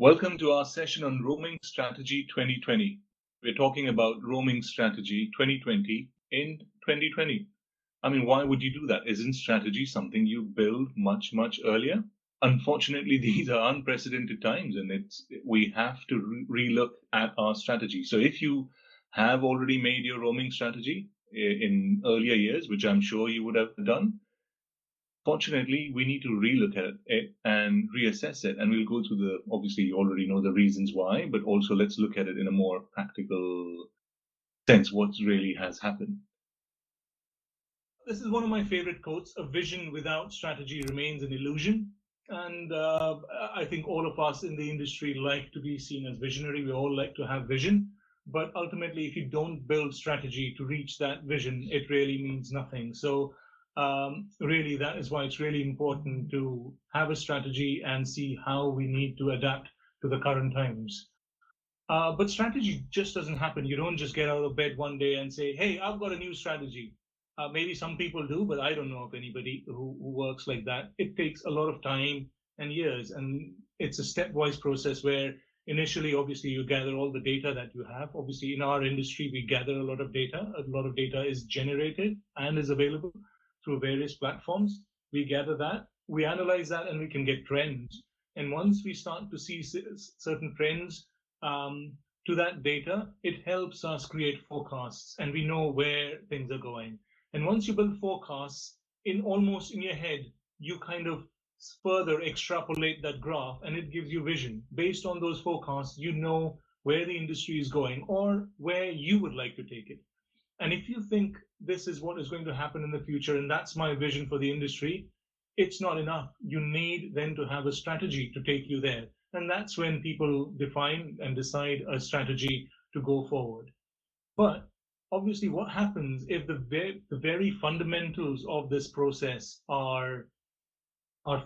Welcome to our session on Roaming Strategy 2020. We're talking about Roaming Strategy 2020 in 2020. I mean, why would you do that? Isn't strategy something you build much, much earlier? Unfortunately, these are unprecedented times, and we have to relook at our strategy. So if you have already made your roaming strategy in earlier years, which I'm sure you would have done, fortunately, we need to relook at it and reassess it. And we'll go through obviously, you already know the reasons why, but also let's look at it in a more practical sense, what really has happened. This is one of my favorite quotes: a vision without strategy remains an illusion. And I think all of us in the industry like to be seen as visionary. We all like to have vision. But ultimately, if you don't build strategy to reach that vision, it really means nothing. So really, that is why it's really important to have a strategy and see how we need to adapt to the current times. But strategy just doesn't happen. You don't just get out of bed one day and say, hey, I've got a new strategy. Maybe some people do, but I don't know of anybody who works like that. It takes a lot of time and years, and it's a stepwise process where initially, obviously, you gather all the data that you have. Obviously, in our industry, we gather a lot of data. A lot of data is generated and is available through various platforms. We gather that, we analyze that, and we can get trends. And once we start to see certain trends to that data, it helps us create forecasts, and we know where things are going. And once you build forecasts, almost in your head, you kind of further extrapolate that graph, and it gives you vision. Based on those forecasts, you know where the industry is going or where you would like to take it. And if you think this is what is going to happen in the future, and that's my vision for the industry, it's not enough. You need then to have a strategy to take you there. And that's when people define and decide a strategy to go forward. But obviously, what happens if the very fundamentals of this process are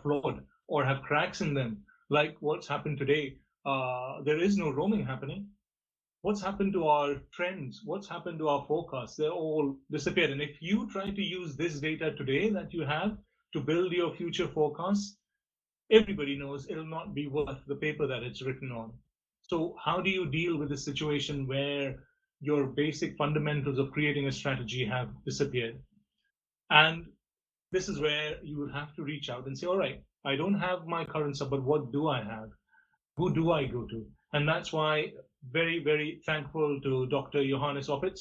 flawed or have cracks in them, like what's happened today? There is no roaming happening. What's happened to our trends? What's happened to our forecasts? They're all disappeared. And if you try to use this data today that you have to build your future forecasts, everybody knows it'll not be worth the paper that it's written on. So how do you deal with a situation where your basic fundamentals of creating a strategy have disappeared? And this is where you will have to reach out and say, all right, I don't have my current stuff, but what do I have? Who do I go to? And that's why very, very thankful to Dr. Johannes Opitz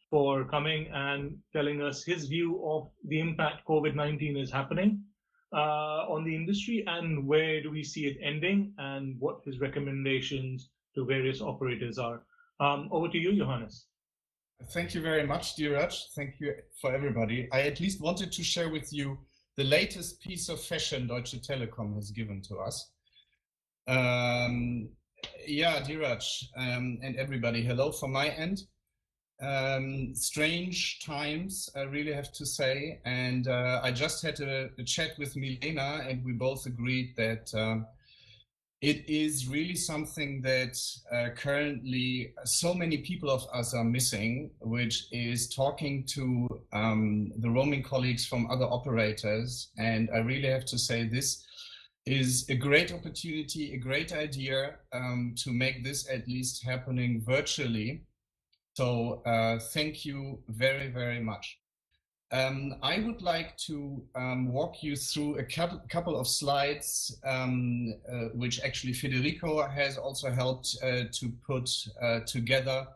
for coming and telling us his view of the impact COVID-19 is happening on the industry, and where do we see it ending, and what his recommendations to various operators are. Over to you, Johannes. Thank you very much, Dhiraj. Thank you for everybody. I at least wanted to share with you the latest piece of fashion Deutsche Telekom has given to us. Yeah, Dhiraj and everybody, hello from my end. Strange times, I really have to say. And I just had a chat with Milena, and we both agreed that it is really something that currently so many people of us are missing, which is talking to the roaming colleagues from other operators. And I really have to say this is a great opportunity, a great idea to make this at least happening virtually. So thank you very, very much. I would like to walk you through a couple of slides, which actually Federico has also helped to put together.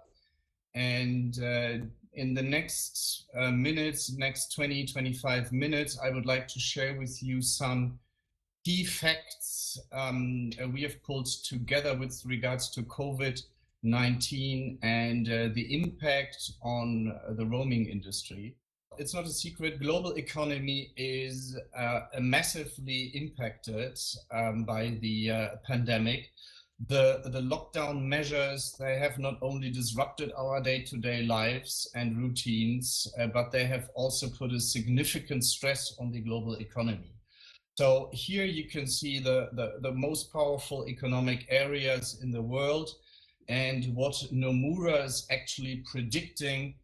And in the next next 20, 25 minutes, I would like to share with you some key facts we have pulled together with regards to COVID-19 and the impact on the roaming industry. It's not a secret, global economy is massively impacted by the pandemic. The lockdown measures, they have not only disrupted our day-to-day lives and routines, but they have also put a significant stress on the global economy. So here you can see the most powerful economic areas in the world, and what Nomura is actually predicting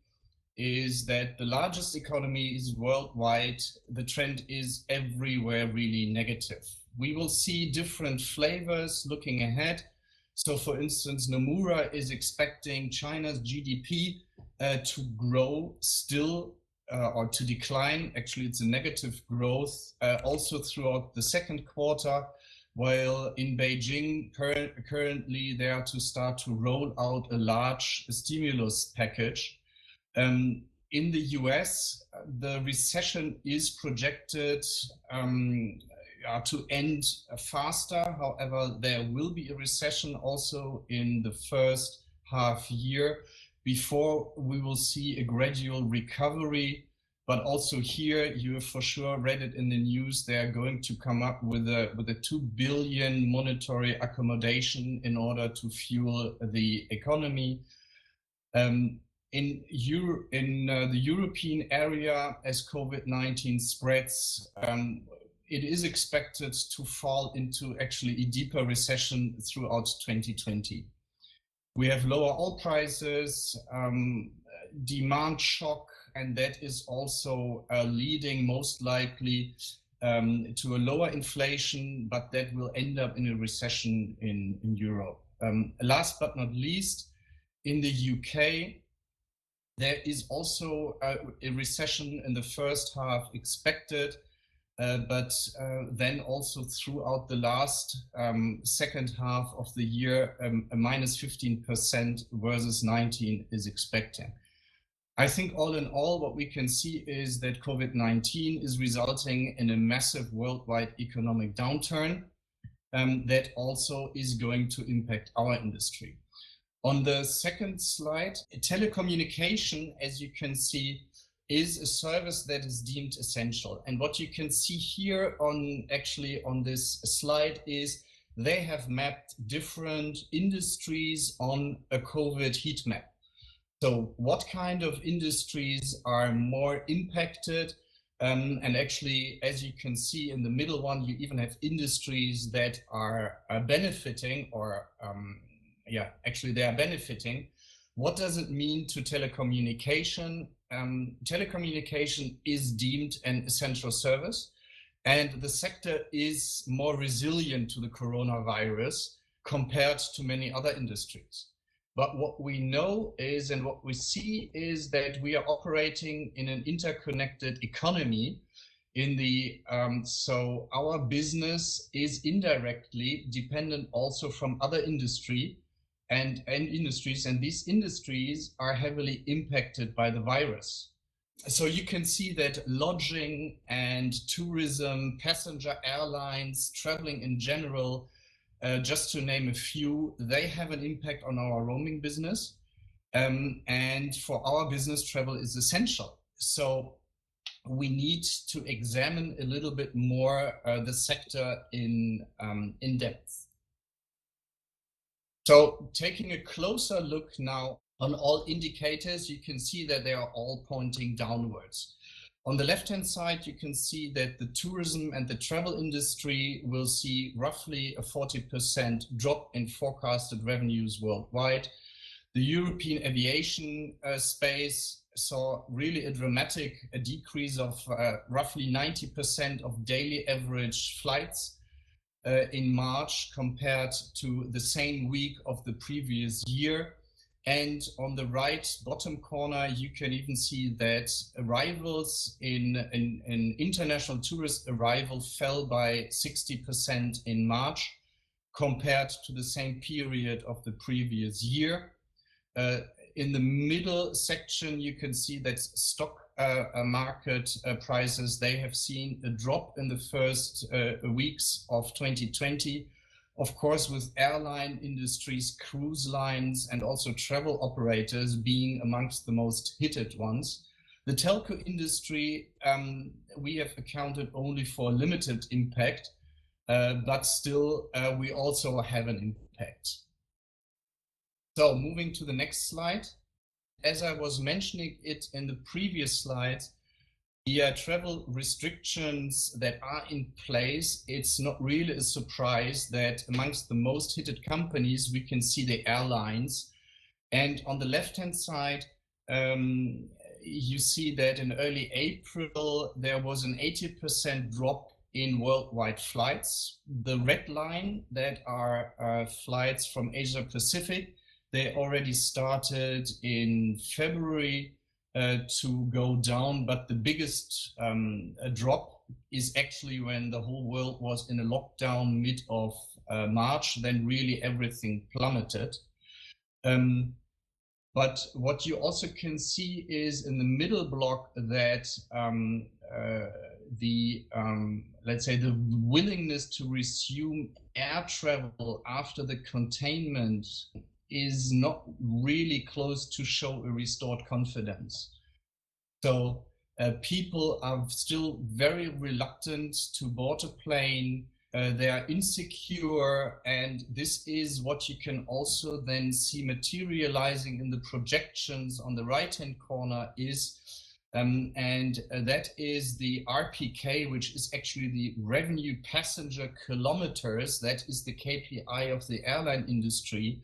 is that the largest economies worldwide, the trend is everywhere really negative. We will see different flavors looking ahead, So for instance, Nomura is expecting China's GDP to grow still or to decline. Actually, it's a negative growth also throughout the second quarter, while in Beijing currently they are to start to roll out a large stimulus package. In the US, the recession is projected to end faster. However, there will be a recession also in the first half year before we will see a gradual recovery. But also here, you have for sure read it in the news, they are going to come up with a 2 billion monetary accommodation in order to fuel the economy. In the European area, as COVID-19 spreads, it is expected to fall into actually a deeper recession throughout 2020. We have lower oil prices, demand shock, and that is also leading most likely to a lower inflation, but that will end up in a recession in Europe. Last but not least, in the UK, there is also a recession in the first half expected, but then also throughout the last second half of the year, a minus 15% versus 19 is expecting. I think all in all, what we can see is that COVID-19 is resulting in a massive worldwide economic downturn that also is going to impact our industry. On the second slide, telecommunication, as you can see, is a service that is deemed essential. And what you can see here on this slide is they have mapped different industries on a COVID heat map. So what kind of industries are more impacted? And actually, as you can see in the middle one, you even have industries that are benefiting or they are benefiting. What does it mean to telecommunication? Telecommunication is deemed an essential service, and the sector is more resilient to the coronavirus compared to many other industries. But what we know is, and what we see is that we are operating in an interconnected economy. So our business is indirectly dependent also from other industries, and these industries are heavily impacted by the virus. So you can see that lodging and tourism, passenger airlines, traveling in general, just to name a few, they have an impact on our roaming business. And for our business, travel is essential. So we need to examine a little bit more the sector in depth. So taking a closer look now on all indicators, you can see that they are all pointing downwards. On the left-hand side, you can see that the tourism and the travel industry will see roughly a 40% drop in forecasted revenues worldwide. The European aviation space saw really a dramatic decrease of roughly 90% of daily average flights in March compared to the same week of the previous year. And on the right bottom corner, you can even see that arrivals in international tourist arrival fell by 60% in March compared to the same period of the previous year. In the middle section, you can see that stock market prices, they have seen a drop in the first weeks of 2020. Of course, with airline industries, cruise lines, and also travel operators being amongst the most hit ones. The telco industry, we have accounted only for limited impact, but still we also have an impact. So moving to the next slide. As I was mentioning it in the previous slides, the travel restrictions that are in place, it's not really a surprise that amongst the most hit companies, we can see the airlines. And on the left-hand side, you see that in early April, there was an 80% drop in worldwide flights. The red line that are flights from Asia Pacific, they already started in February to go down, but the biggest drop is actually when the whole world was in a lockdown mid of March. Then really everything plummeted. But what you also can see is in the middle block that let's say the willingness to resume air travel after the containment is not really close to show a restored confidence. So people are still very reluctant to board a plane. They are insecure, and this is what you can also then see materializing in the projections on the right-hand corner that is the RPK, which is actually the revenue passenger kilometers. That is the KPI of the airline industry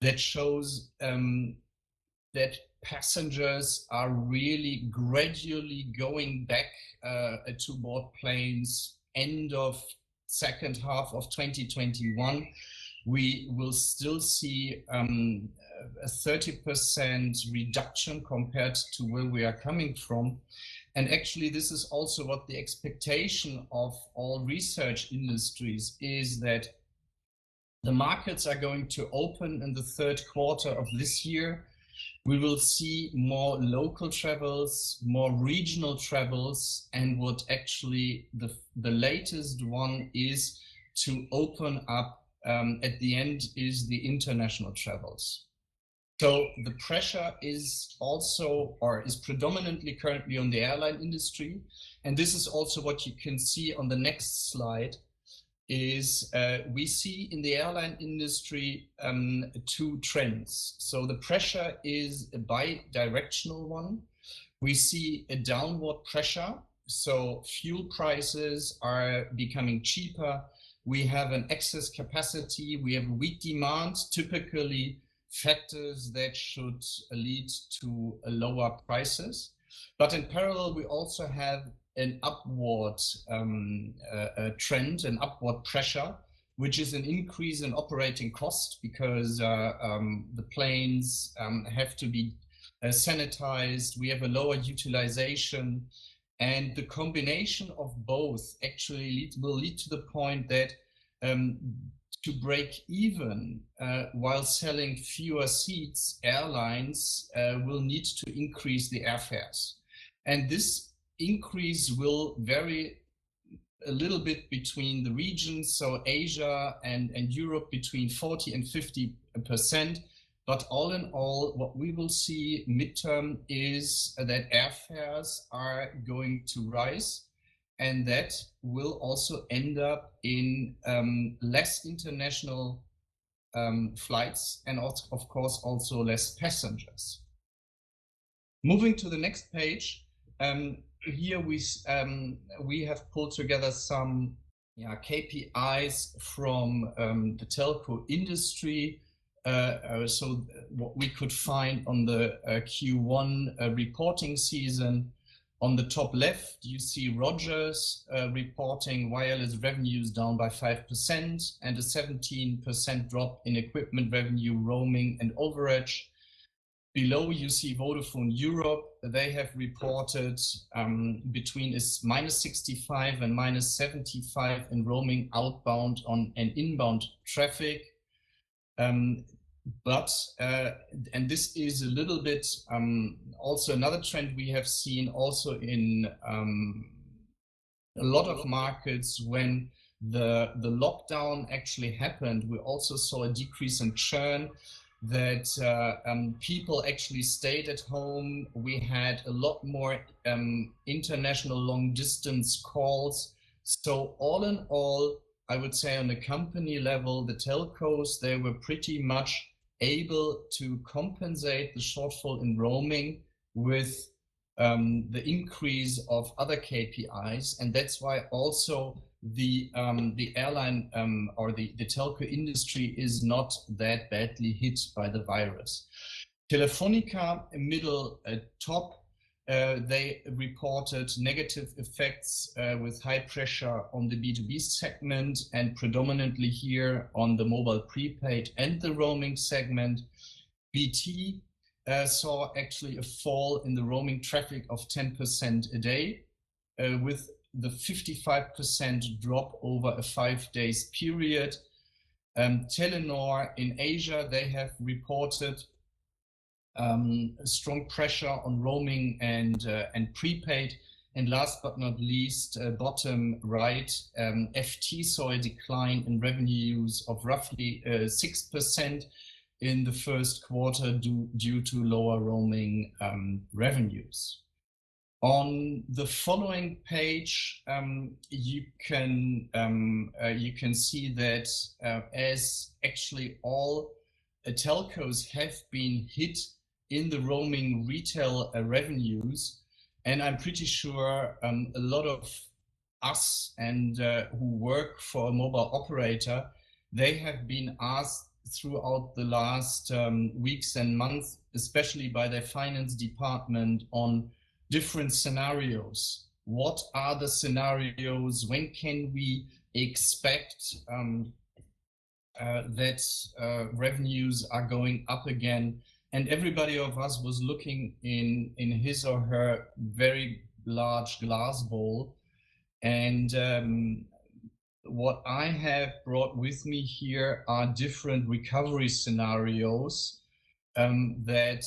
that shows that passengers are really gradually going back to board planes end of second half of 2021. We will still see a 30% reduction compared to where we are coming from. And actually, this is also what the expectation of all research industries is, that the markets are going to open in the third quarter of this year. We will see more local travels, more regional travels, and what actually the latest one is to open up at the end is the international travels. So the pressure is also, or is predominantly currently on the airline industry. And this is also what you can see on the next slide, is we see in the airline industry two trends. So the pressure is a bi-directional one. We see a downward pressure. So fuel prices are becoming cheaper. We have an excess capacity. We have weak demand, typically factors that should lead to lower prices. But in parallel, we also have an upward trend, an upward pressure, which is an increase in operating cost, because the planes have to be sanitized. We have a lower utilization, and the combination of both actually will lead to the point that to break even while selling fewer seats, airlines will need to increase the airfares. And this increase will vary a little bit between the regions, so Asia and Europe between 40 and 50%. But all in all, what we will see midterm is that airfares are going to rise, and that will also end up in less international flights, and also, of course, also less passengers. Moving to the next page, here we have pulled together some KPIs from the telco industry. So what we could find on the Q1 reporting season. On the top left, you see Rogers reporting wireless revenues down by 5% and a 17% drop in equipment revenue, roaming and overage. Below, you see Vodafone Europe. They have reported between -65 and -75 in roaming outbound and inbound traffic. But this is a little bit also another trend we have seen also in a lot of markets. When the lockdown actually happened, we also saw a decrease in churn, that people actually stayed at home. We had a lot more international long distance calls. So all in all, I would say on the company level, the telcos, they were pretty much able to compensate the shortfall in roaming with the increase of other KPIs. And that's why also the airline or the telco industry is not that badly hit by the virus. Telefonica, middle top, they reported negative effects with high pressure on the B2B segment, and predominantly here on the mobile prepaid and the roaming segment. BT saw actually a fall in the roaming traffic of 10% a day, with the 55% drop over a 5 days period. Telenor in Asia, they have reported strong pressure on roaming and prepaid. And last but not least, bottom right, FT saw a decline in revenues of roughly 6% in the first quarter due to lower roaming revenues. On the following page, you can see that as actually all telcos have been hit in the roaming retail revenues, and I'm pretty sure a lot of us and who work for a mobile operator, they have been asked throughout the last weeks and months, especially by their finance department, on different scenarios. What are the scenarios? When can we expect that revenues are going up again? And everybody of us was looking in his or her very large glass bowl. And what I have brought with me here are different recovery scenarios that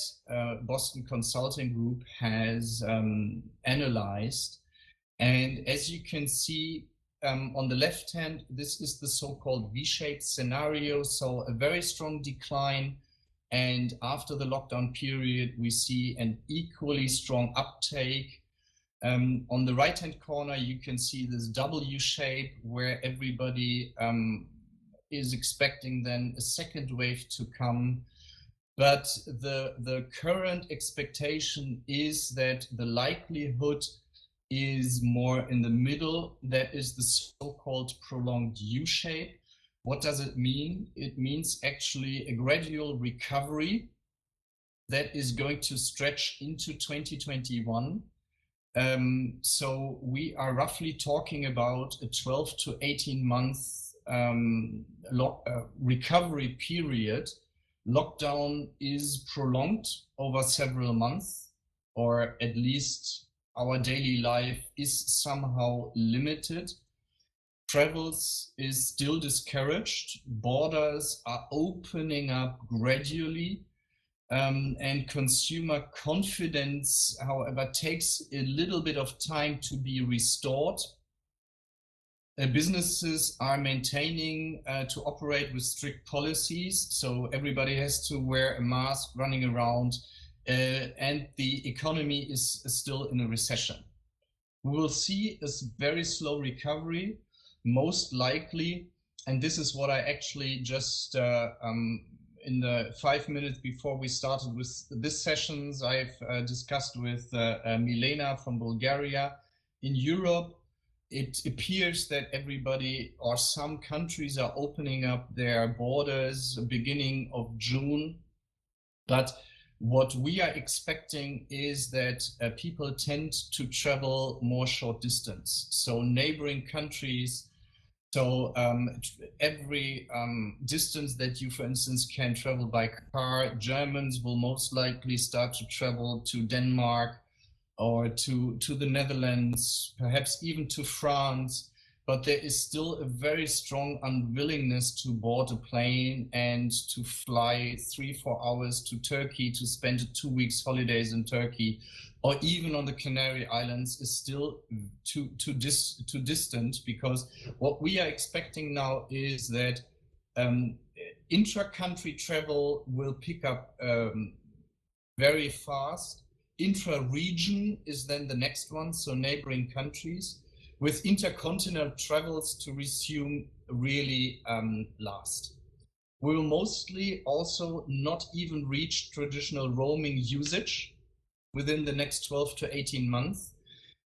Boston Consulting Group has analyzed. And as you can see on the left hand, this is the so-called V-shaped scenario, so a very strong decline. And after the lockdown period, we see an equally strong uptake. On the right-hand corner, you can see this W shape where everybody is expecting then a second wave to come. But the current expectation is that the likelihood is more in the middle. That is the so-called prolonged U shape. What does it mean? It means actually a gradual recovery that is going to stretch into 2021. So we are roughly talking about a 12 to 18 month recovery period. Lockdown is prolonged over several months, or at least our daily life is somehow limited. Travels is still discouraged. Borders are opening up gradually. And consumer confidence, however, takes a little bit of time to be restored. Businesses are maintaining to operate with strict policies, so everybody has to wear a mask running around, and the economy is still in a recession. We will see a very slow recovery, most likely, and this is what I actually just in the 5 minutes before we started with this sessions, I've discussed with Milena from Bulgaria. In Europe, it appears that everybody or some countries are opening up their borders beginning of June. But what we are expecting is that people tend to travel more short distance. So neighboring countries, so every distance that you, for instance, can travel by car, Germans will most likely start to travel to Denmark or to the Netherlands, perhaps even to France. But there is still a very strong unwillingness to board a plane and to fly 3-4 hours to Turkey to spend 2 weeks holidays in Turkey, or even on the Canary Islands, is still too distant, because what we are expecting now is that intra-country travel will pick up very fast. Intra-region is then the next one, so neighboring countries, with intercontinental travels to resume really last. We will mostly also not even reach traditional roaming usage within the next 12 to 18 months.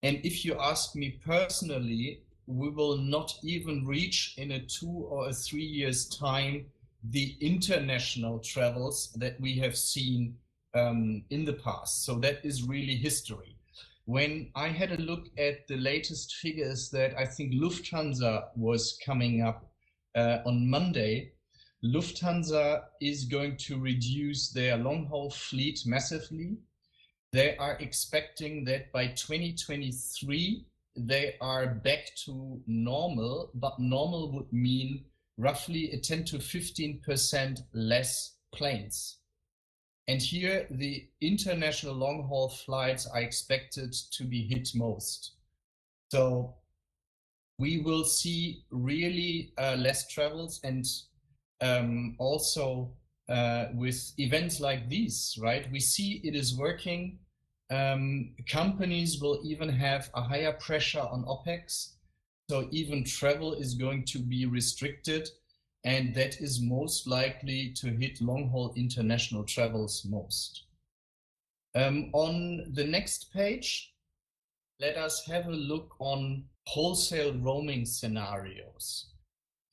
And if you ask me personally, we will not even reach in a 2 or 3 years time the international travels that we have seen in the past. So that is really history. When I had a look at the latest figures that I think Lufthansa was coming up on Monday, Lufthansa is going to reduce their long-haul fleet massively. They are expecting that by 2023, they are back to normal, but normal would mean roughly a 10 to 15% less planes. And here the international long-haul flights are expected to be hit most. So we will see really less travels, and also with events like these, right? We see it is working. Companies will even have a higher pressure on OPEX. So even travel is going to be restricted, and that is most likely to hit long-haul international travels most. On the next page, let us have a look on wholesale roaming scenarios.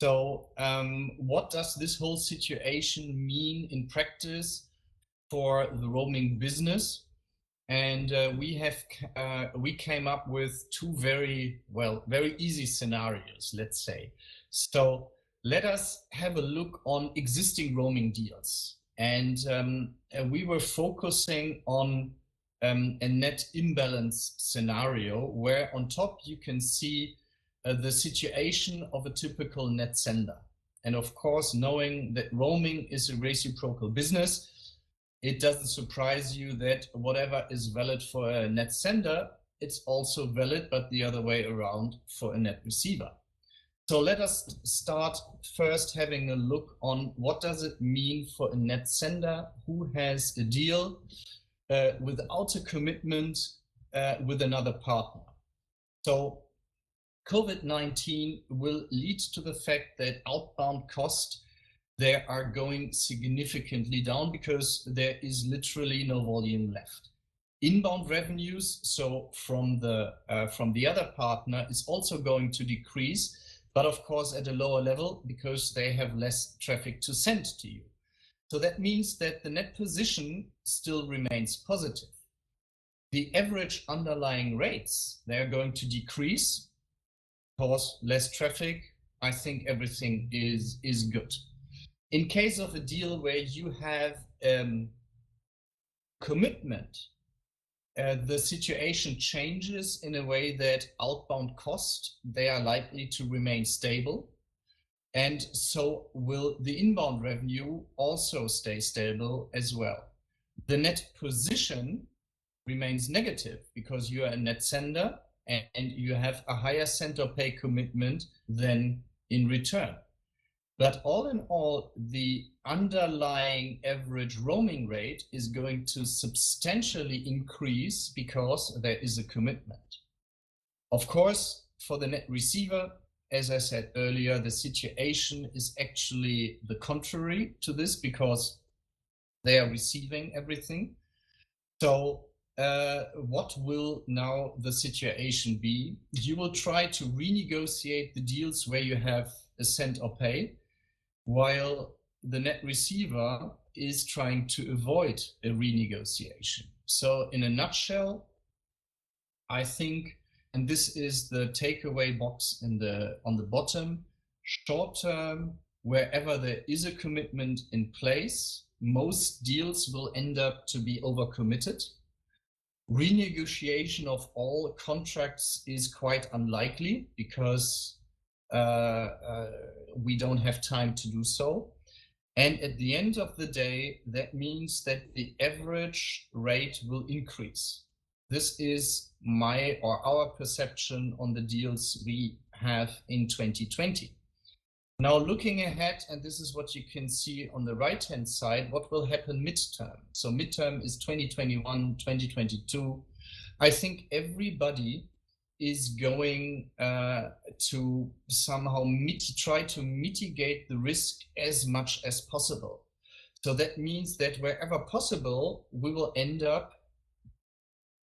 So what does this whole situation mean in practice for the roaming business? And we came up with two very easy scenarios, let's say. So let us have a look on existing roaming deals. And we were focusing on a net imbalance scenario where on top you can see the situation of a typical net sender. And of course, knowing that roaming is a reciprocal business, it doesn't surprise you that whatever is valid for a net sender, it's also valid, but the other way around for a net receiver. So let us start first having a look on what does it mean for a net sender who has a deal without a commitment with another partner. So COVID-19 will lead to the fact that outbound costs, they are going significantly down because there is literally no volume left. Inbound revenues, so from the other partner, is also going to decrease, but of course at a lower level because they have less traffic to send to you. So that means that the net position still remains positive. The average underlying rates, they are going to decrease. Of course, less traffic, I think everything is good. In case of a deal where you have commitment, the situation changes in a way that outbound costs, they are likely to remain stable. And so will the inbound revenue also stay stable as well. The net position remains negative because you are a net sender and you have a higher send or pay commitment than in return. But all in all, the underlying average roaming rate is going to substantially increase because there is a commitment. Of course, for the net receiver, as I said earlier, the situation is actually the contrary to this because they are receiving everything. So what will now the situation be? You will try to renegotiate the deals where you have a send or pay, while the net receiver is trying to avoid a renegotiation. So in a nutshell, I think, and this is the takeaway box on the bottom, short term, wherever there is a commitment in place, most deals will end up to be overcommitted. Renegotiation of all contracts is quite unlikely because we don't have time to do so. And at the end of the day, that means that the average rate will increase. This is my or our perception on the deals we have in 2020. Now looking ahead, and this is what you can see on the right-hand side, what will happen midterm? So midterm is 2021, 2022. I think everybody is going to somehow try to mitigate the risk as much as possible. So that means that wherever possible, we will end up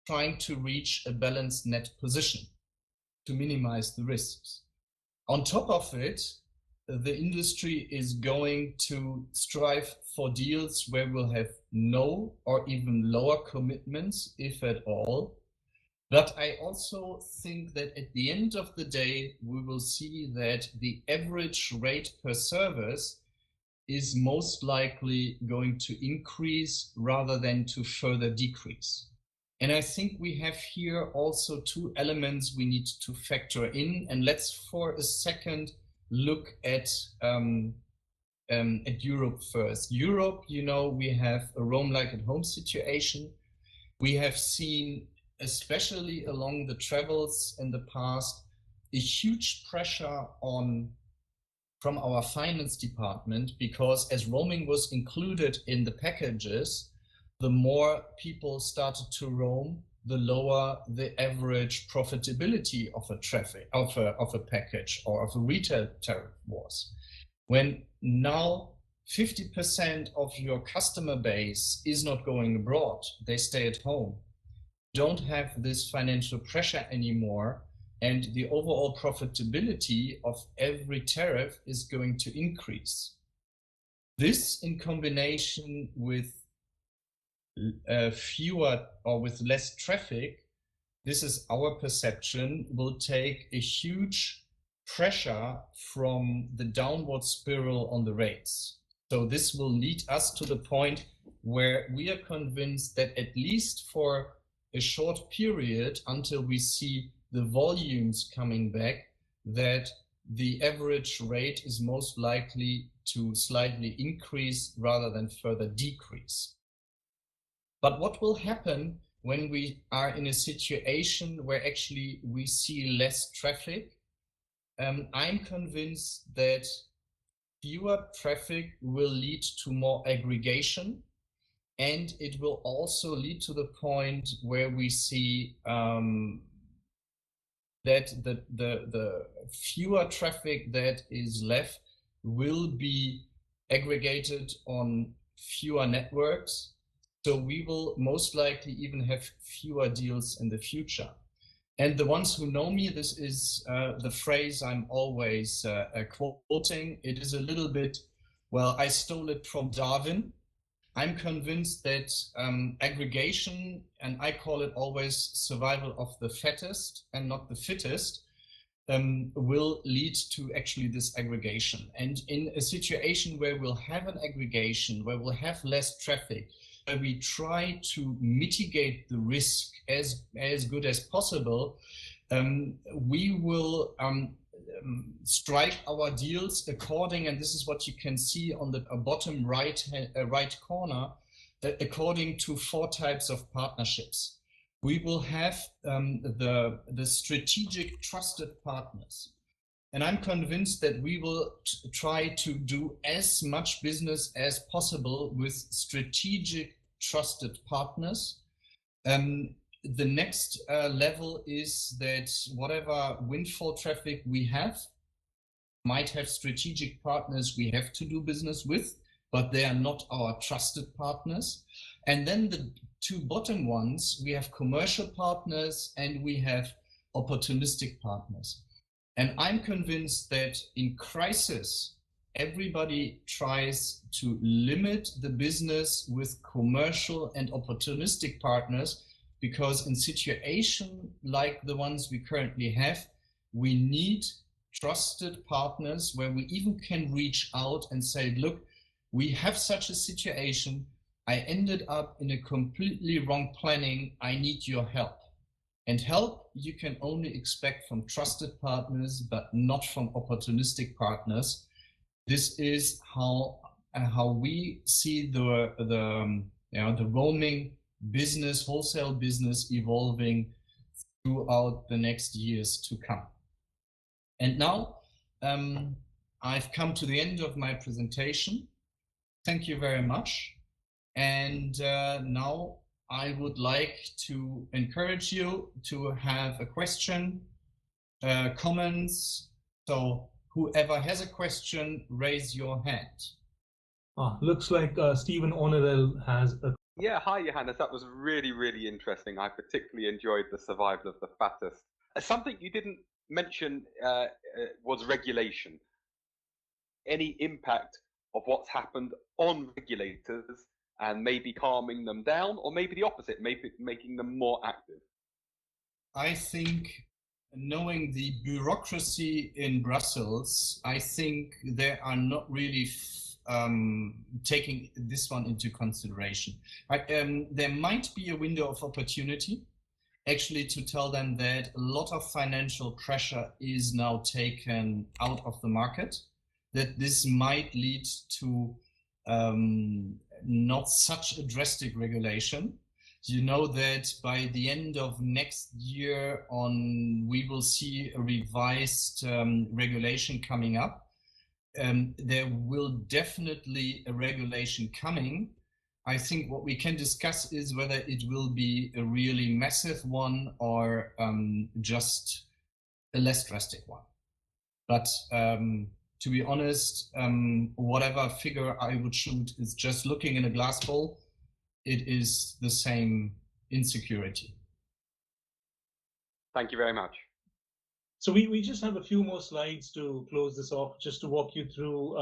trying to reach a balanced net position to minimize the risks. On top of it, the industry is going to strive for deals where we'll have no or even lower commitments, if at all. But I also think that at the end of the day, we will see that the average rate per service is most likely going to increase rather than to further decrease. And I think we have here also two elements we need to factor in. And let's for a second look at Europe first. Europe, you know, we have a Roam like at home situation. We have seen, especially along the travels in the past, a huge pressure on from our finance department, because as roaming was included in the packages, the more people started to roam, the lower the average profitability of a traffic of a package or of a retail tariff was. When now 50% of your customer base is not going abroad, they stay at home, don't have this financial pressure anymore, and the overall profitability of every tariff is going to increase. This, in combination with fewer or with less traffic, this is our perception, will take a huge pressure from the downward spiral on the rates. So this will lead us to the point where we are convinced that at least for a short period, until we see the volumes coming back, that the average rate is most likely to slightly increase rather than further decrease. But what will happen when we are in a situation where actually we see less traffic? I'm convinced that fewer traffic will lead to more aggregation, and it will also lead to the point where we see that the fewer traffic that is left will be aggregated on fewer networks. So we will most likely even have fewer deals in the future. And the ones who know me, this is the phrase I'm always quoting. It is a little bit, well, I stole it from Darwin. I'm convinced that aggregation, and I call it always survival of the fattest and not the fittest, will lead to actually this aggregation. And in a situation where we'll have an aggregation, where we'll have less traffic, where we try to mitigate the risk as good as possible, we will strike our deals according, and this is what you can see on the bottom right corner, according to 4 types of partnerships. We will have the strategic trusted partners. And I'm convinced that we will try to do as much business as possible with strategic trusted partners. The next level is that whatever windfall traffic we have might have strategic partners we have to do business with, but they are not our trusted partners. And then the 2 bottom ones, we have commercial partners and we have opportunistic partners. And I'm convinced that in crisis, everybody tries to limit the business with commercial and opportunistic partners, because in situation like the ones we currently have, we need trusted partners where we even can reach out and say, look, we have such a situation. I ended up in a completely wrong planning. I need your help. And help you can only expect from trusted partners, but not from opportunistic partners. This is how we see the roaming business, wholesale business evolving throughout the next years to come. And now I've come to the end of my presentation. Thank you very much. And now I would like to encourage you to have a question, comments. So whoever has a question, raise your hand. Looks like Stephen Onerel has a... Yeah, hi Johannes, that was really, really interesting. I particularly enjoyed the survival of the fattest. Something you didn't mention was regulation. Any impact of what's happened on regulators and maybe calming them down, or maybe the opposite, maybe making them more active? I think, knowing the bureaucracy in Brussels, I think they are not really taking this one into consideration. There might be a window of opportunity, actually, to tell them that a lot of financial pressure is now taken out of the market, that this might lead to not such a drastic regulation. You know that by the end of next year on, we will see a revised regulation coming up. There will definitely a regulation coming. I think what we can discuss is whether it will be a really massive one or just a less drastic one. But to be honest, whatever figure I would shoot is just looking in a glass bowl. It is the same insecurity. Thank you very much. So we just have a few more slides to close this off, just to walk you through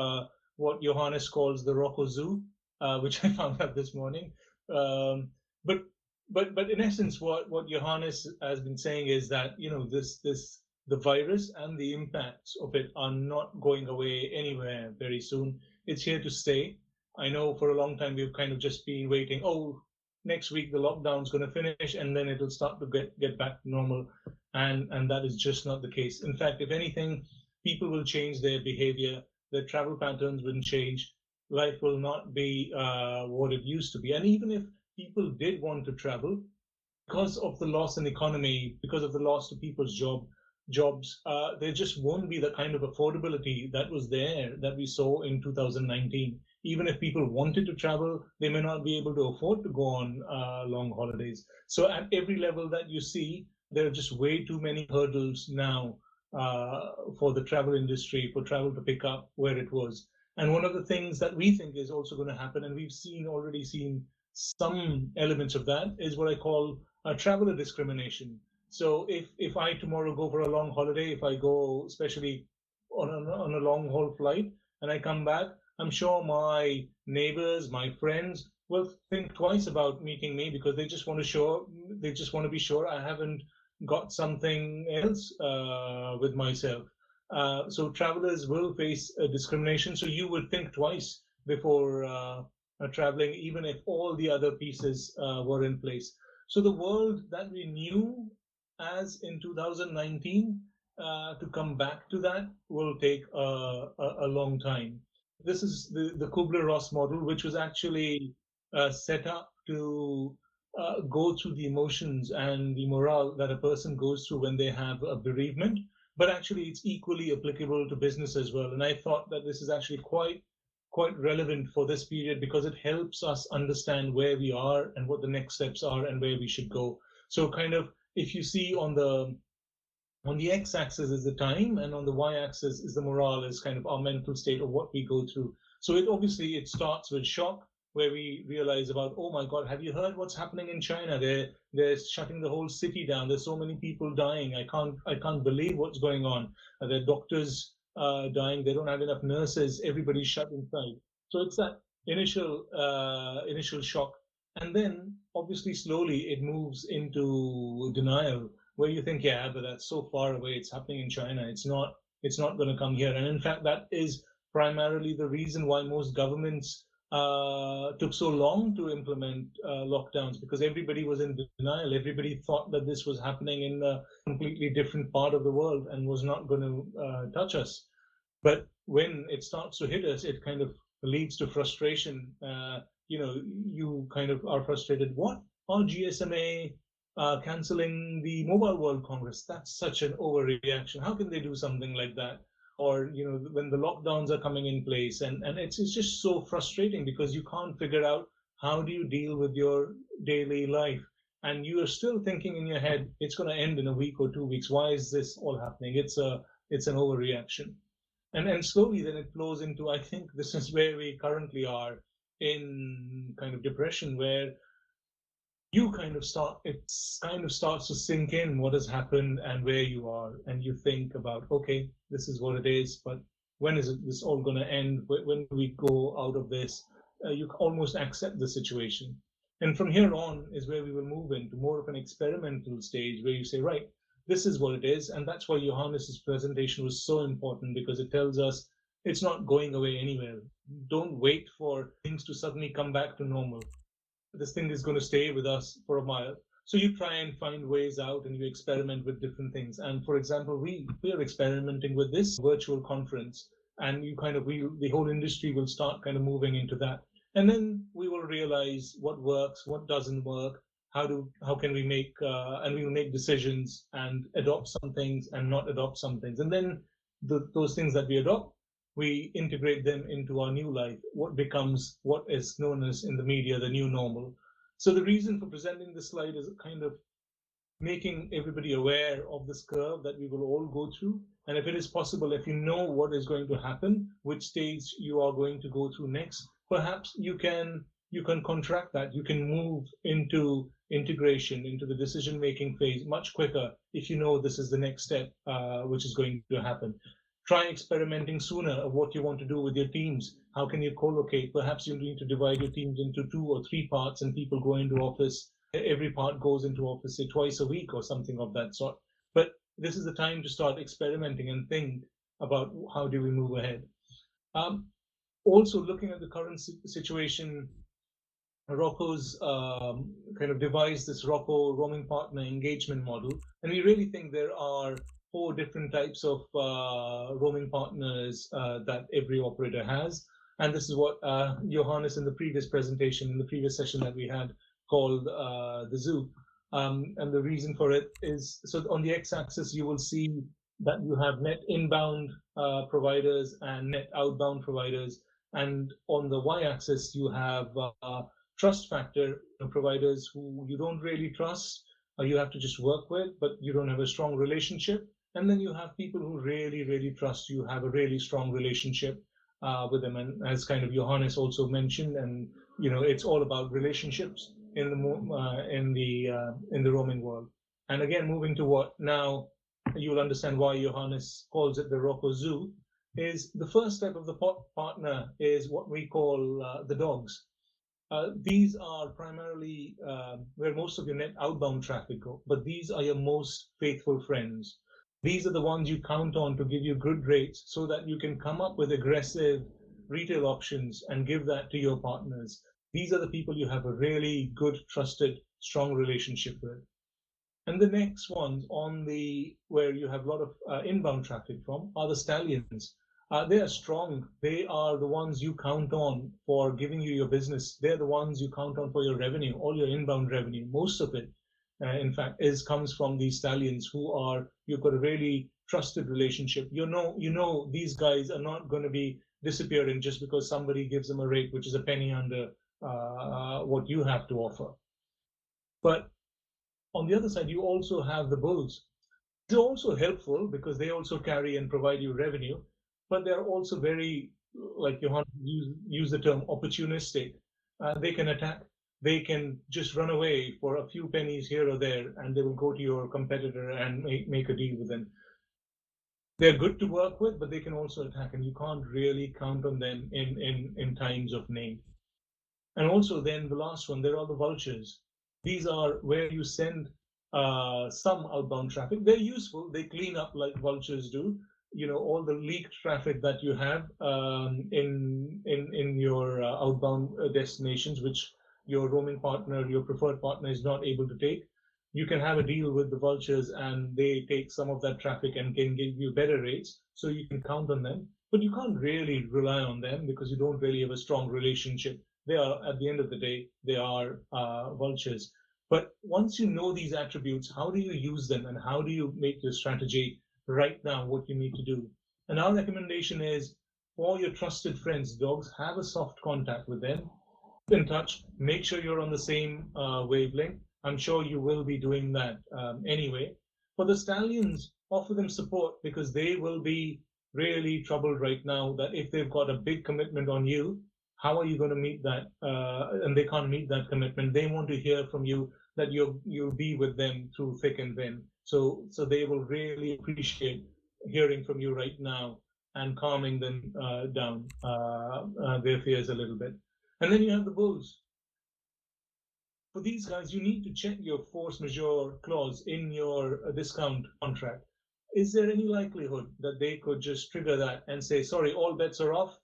what Johannes calls the Rocko Zoo, which I found out this morning. But in essence, what Johannes has been saying is that, you know, the virus and the impacts of it are not going away anywhere very soon. It's here to stay. I know for a long time we've kind of just been waiting. Oh, next week the lockdown's going to finish and then it'll start to get back to normal. And that is just not the case. In fact, if anything, people will change their behavior. Their travel patterns will change. Life will not be what it used to be. And even if people did want to travel, because of the loss in economy, because of the loss to people's jobs, there just won't be the kind of affordability that was there that we saw in 2019. Even if people wanted to travel, they may not be able to afford to go on long holidays. So at every level that you see, there are just way too many hurdles now for the travel industry, for travel to pick up where it was. And one of the things that we think is also going to happen, and we've already seen some elements of that, is what I call traveler discrimination. So if I tomorrow go for a long holiday, if I go especially on a long haul flight and I come back, I'm sure my neighbors, my friends will think twice about meeting me because they just want to be sure I haven't got something else with myself. So travelers will face discrimination. So you would think twice before traveling, even if all the other pieces were in place. So the world that we knew as in 2019, to come back to that will take a long time. This is the KublerRoss model, which was actually set up to go through the emotions and the morale that a person goes through when they have a bereavement, but actually it's equally applicable to business as well. And I thought that this is actually quite relevant for this period because it helps us understand where we are and what the next steps are and where we should go. So kind of, if you see on the x-axis is the time, and on the y-axis is the morale, is kind of our mental state of what we go through. So it starts with shock, where we realize about, oh my God, have you heard what's happening in China? They're shutting the whole city down. There's so many people dying. I can't believe what's going on. There are doctors dying. They don't have enough nurses. Everybody's shut inside. So it's that initial shock, and then obviously slowly it moves into denial, where you think, yeah, but that's so far away. It's happening in China. It's not going to come here. And in fact, that is primarily the reason why most governments took so long to implement lockdowns, because everybody was in denial. Everybody thought that this was happening in a completely different part of the world and was not going to touch us. But when it starts to hit us, it kind of leads to frustration. You kind of are frustrated. What? Are GSMA canceling the Mobile World Congress? That's such an overreaction. How can they do something like that? Or, when the lockdowns are coming in place, and it's just so frustrating because you can't figure out how do you deal with your daily life. And you are still thinking in your head, it's going to end in a week or 2 weeks. Why is this all happening? It's an overreaction. And slowly then it flows into, I think this is where we currently are in kind of depression, where it kind of starts to sink in what has happened and where you are, and you think about, okay, this is what it is, but when is this all going to end? When do we go out of this? You almost accept the situation. And from here on is where we will move into more of an experimental stage where you say, right, this is what it is. And that's why Johannes's presentation was so important, because it tells us it's not going away anywhere. Don't wait for things to suddenly come back to normal. This thing is going to stay with us for a while. So you try and find ways out and you experiment with different things. And for example, we are experimenting with this virtual conference, and the whole industry will start kind of moving into that. And then we will realize what works, what doesn't work, how can we make, and we will make decisions and adopt some things and not adopt some things. And then those things that we adopt, we integrate them into our new life, what becomes what is known as in the media the new normal. So the reason for presenting this slide is kind of making everybody aware of this curve that we will all go through. And if it is possible, if you know what is going to happen, which stage you are going to go through next, perhaps you can contract that. You can move into integration, into the decision-making phase much quicker if you know this is the next step, which is going to happen. Try experimenting sooner of what you want to do with your teams. How can you co-locate? Perhaps you need to divide your teams into 2 or 3 parts and people go into office. Every part goes into office, say, twice a week or something of that sort. But this is the time to start experimenting and think about how do we move ahead. Also, looking at the current situation, Rocco's kind of devised this Rocko roaming partner engagement model. And we really think there are 4 different types of roaming partners that every operator has. And this is what Johannes in the previous presentation, in the previous session that we had, called the Zoo. And the reason for it is, so on the x-axis, you will see that you have net inbound providers and net outbound providers. And on the y-axis, you have trust factor providers who you don't really trust, or you have to just work with, but you don't have a strong relationship. And then you have people who really, really trust you, have a really strong relationship with them. And as kind of Johannes also mentioned, and it's all about relationships in the roaming world. And again, moving to what now you'll understand why Johannes calls it the Rocko Zoo, is the first step of the partner is what we call the dogs. These are primarily where most of your net outbound traffic go, but these are your most faithful friends. These are the ones you count on to give you good rates so that you can come up with aggressive retail options and give that to your partners. These are the people you have a really good, trusted, strong relationship with. And the next ones where you have a lot of inbound traffic from are the stallions. They are strong. They are the ones you count on for giving you your business. They're the ones you count on for your revenue, all your inbound revenue. Most of it, in fact, comes from these stallions you've got a really trusted relationship. You know these guys are not going to be disappearing just because somebody gives them a rate which is a penny under what you have to offer. But on the other side, you also have the bulls. They're also helpful because they also carry and provide you revenue, but they're also very, like Johannes use the term, opportunistic. They can attack. They can just run away for a few pennies here or there, and they will go to your competitor and make a deal with them. They're good to work with, but they can also attack, and you can't really count on them in times of need. And also then the last one, there are the vultures. These are where you send some outbound traffic. They're useful. They clean up like vultures do. All the leaked traffic that you have in your outbound destinations, which your roaming partner, your preferred partner is not able to take. You can have a deal with the vultures and they take some of that traffic and can give you better rates. So you can count on them, but you can't really rely on them because you don't really have a strong relationship. They are, at the end of the day, they are vultures. But once you know these attributes, how do you use them and how do you make your strategy right now what you need to do? And our recommendation is for your trusted friends, dogs, have a soft contact with them. In touch, make sure you're on the same wavelength. I'm sure you will be doing that anyway. For the stallions, offer them support because they will be really troubled right now that if they've got a big commitment on you, how are you going to meet that? And they can't meet that commitment. They want to hear from you that you'll be with them through thick and thin. So they will really appreciate hearing from you right now and calming them down their fears a little bit. And then you have the bulls. for these guys, you need to check your force majeure clause in your discount contract. Is there any likelihood that they could just trigger that and say, sorry, all bets are off,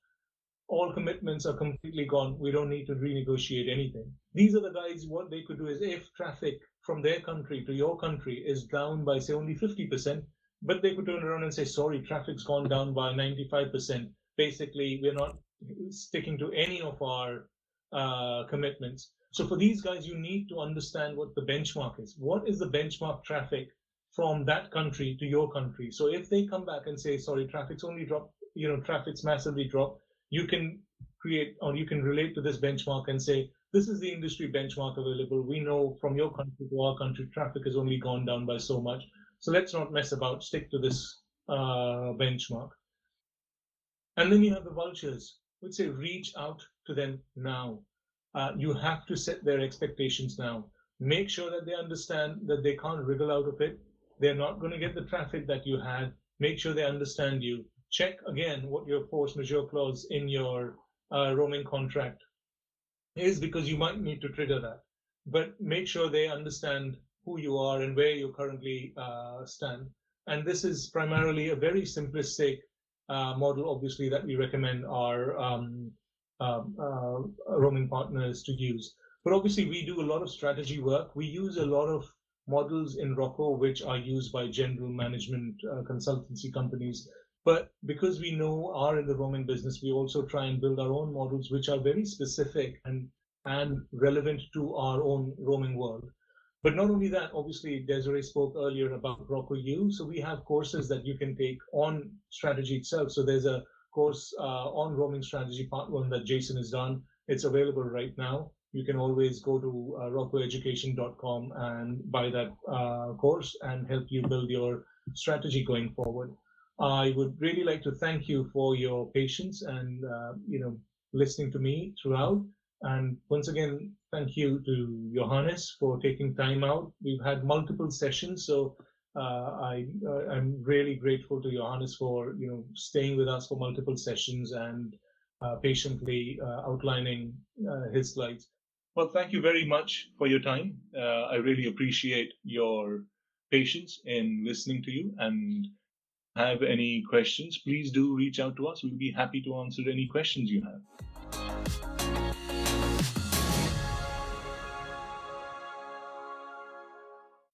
all commitments are completely gone, we don't need to renegotiate anything? These are the guys, what they could do is, if traffic from their country to your country is down by, say, only 50%, but they could turn around and say, sorry, traffic's gone down by 95%. Basically, we're not sticking to any of our commitments. So for these guys, you need to understand what the benchmark is. What is the benchmark traffic from that country to your country? So if they come back and say, sorry, traffic's only dropped, traffic's massively dropped, you can create, or you can relate to this benchmark and say, this is the industry benchmark available. We know from your country to our country, traffic has only gone down by so much. So let's not mess about, stick to this benchmark. And then you have the vultures, which say, reach out to them now. You have to set their expectations now. Make sure that they understand that they can't wriggle out of it. They're not going to get the traffic that you had. Make sure they understand you. Check again what your force majeure clause in your roaming contract is, because you might need to trigger that. But make sure they understand who you are and where you currently stand. And this is primarily a very simplistic model, obviously, that we recommend our roaming partners to use. But obviously, we do a lot of strategy work. We use a lot of models in ROCCO, which are used by general management consultancy companies. But because we are in the roaming business, we also try and build our own models, which are very specific and relevant to our own roaming world. But not only that, obviously, Desiree spoke earlier about Rocko U. So we have courses that you can take on strategy itself. So there's a course on roaming strategy, part 1, that Jason has done. It's available right now. You can always go to roccoeducation.com and buy that course and help you build your strategy going forward. I would really like to thank you for your patience and listening to me throughout. And once again, thank you to Johannes for taking time out. We've had multiple sessions, so I'm really grateful to Johannes for staying with us for multiple sessions and patiently outlining his slides. Well, thank you very much for your time. I really appreciate your patience in listening to you. And have any questions, please do reach out to us. We'll be happy to answer any questions you have.